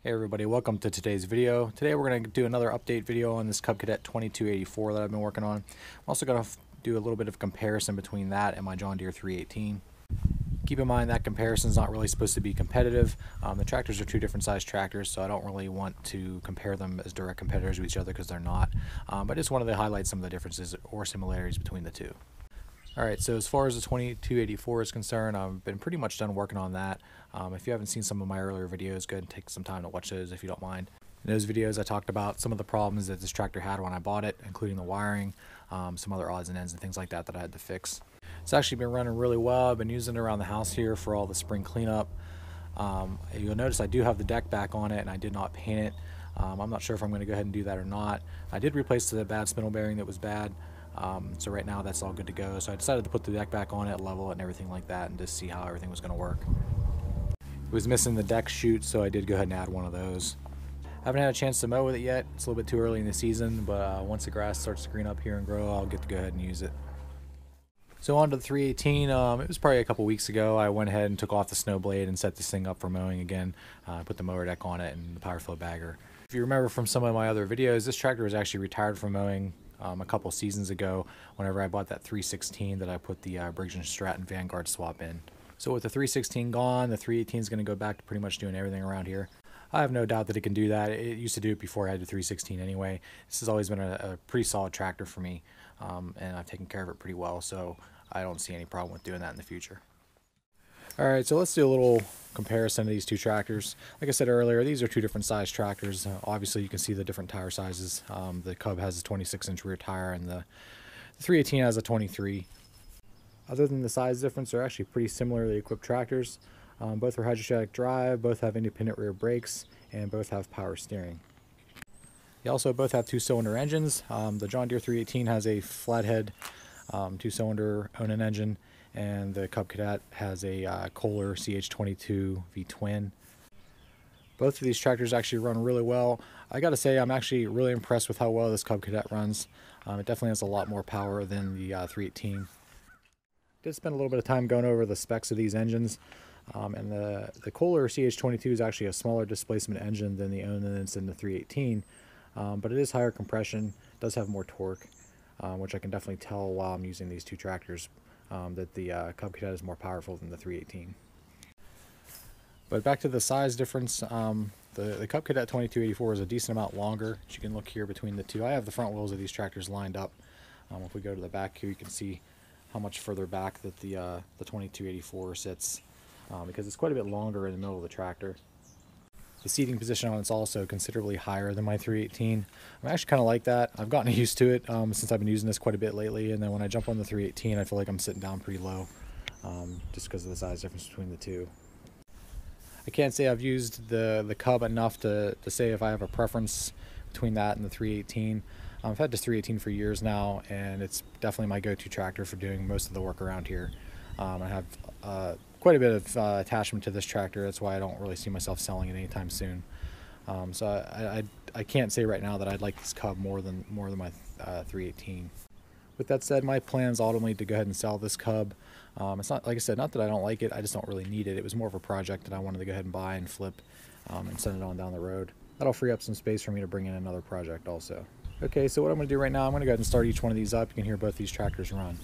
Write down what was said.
Hey everybody, welcome to today's video. Today we're going to do another update video on this Cub Cadet 2284 that I've been working on. I'm also going to do a little bit of comparison between that and my John Deere 318. Keep in mind that comparison is not really supposed to be competitive. The tractors are two different size tractors, so I don't really want to compare them as direct competitors with each other because they're not. But I just wanted to highlight some of the differences or similarities between the two. Alright, so as far as the 2284 is concerned, I've been pretty much done working on that. If you haven't seen some of my earlier videos, go ahead and take some time to watch those if you don't mind. In those videos I talked about some of the problems that this tractor had when I bought it, including the wiring, some other odds and ends and things like that that I had to fix. It's actually been running really well. I've been using it around the house here for all the spring cleanup. You'll notice I do have the deck back on it and I did not paint it. I'm not sure if I'm going to go ahead and do that or not. I did replace the bad spindle bearing that was bad. So right now that's all good to go. So I decided to put the deck back on it, level it and everything like that, and just see how everything was going to work. It was missing the deck chute, so I did go ahead and add one of those. I haven't had a chance to mow with it yet. It's a little bit too early in the season, but once the grass starts to green up here and grow, I'll get to go ahead and use it. So on to the 318, it was probably a couple weeks ago. I went ahead and took off the snow blade and set this thing up for mowing again. Put the mower deck on it and the power flow bagger. If you remember from some of my other videos, this tractor was actually retired from mowing a couple seasons ago whenever I bought that 316 that I put the Briggs & Stratton Vanguard swap in. So with the 316 gone, the 318 is going to go back to pretty much doing everything around here. I have no doubt that it can do that. It used to do it before I had the 316 anyway. This has always been a pretty solid tractor for me, and I've taken care of it pretty well, so I don't see any problem with doing that in the future. Alright, so let's do a little comparison of these two tractors. Like I said earlier, these are two different size tractors. Obviously you can see the different tire sizes. The Cub has a 26-inch rear tire and the 318 has a 23. Other than the size difference, they're actually pretty similarly equipped tractors. Both are hydrostatic drive, both have independent rear brakes, and both have power steering. They also both have two-cylinder engines. The John Deere 318 has a flathead two-cylinder Onan engine, and the Cub Cadet has a Kohler CH22 V-twin. Both of these tractors actually run really well. I gotta say, I'm actually really impressed with how well this Cub Cadet runs. It definitely has a lot more power than the 318. Did spend a little bit of time going over the specs of these engines, and the Kohler CH22 is actually a smaller displacement engine than the Onan and the 318, but it is higher compression, does have more torque, which I can definitely tell while I'm using these two tractors. That the Cub Cadet is more powerful than the 318. But back to the size difference, the Cub Cadet 2284 is a decent amount longer. As you can look here between the two. I have the front wheels of these tractors lined up. If we go to the back here, you can see how much further back that the 2284 sits, because it's quite a bit longer in the middle of the tractor. The seating position on it's also considerably higher than my 318. I'm actually kind of like that. I've gotten used to it since I've been using this quite a bit lately, and then when I jump on the 318 I feel like I'm sitting down pretty low, just because of the size difference between the two. I can't say I've used the Cub enough to say if I have a preference between that and the 318. I've had this 318 for years now, and it's definitely my go-to tractor for doing most of the work around here. I have quite a bit of attachment to this tractor. That's why I don't really see myself selling it anytime soon. So I can't say right now that I'd like this Cub more than my 318. With that said, my plan is ultimately to go ahead and sell this Cub. It's not, like I said, not that I don't like it, I just don't really need it. It was more of a project that I wanted to go ahead and buy and flip and send it on down the road. That'll free up some space for me to bring in another project also. Okay, so what I'm going to do right now, I'm going to go ahead and start each one of these up. You can hear both these tractors run.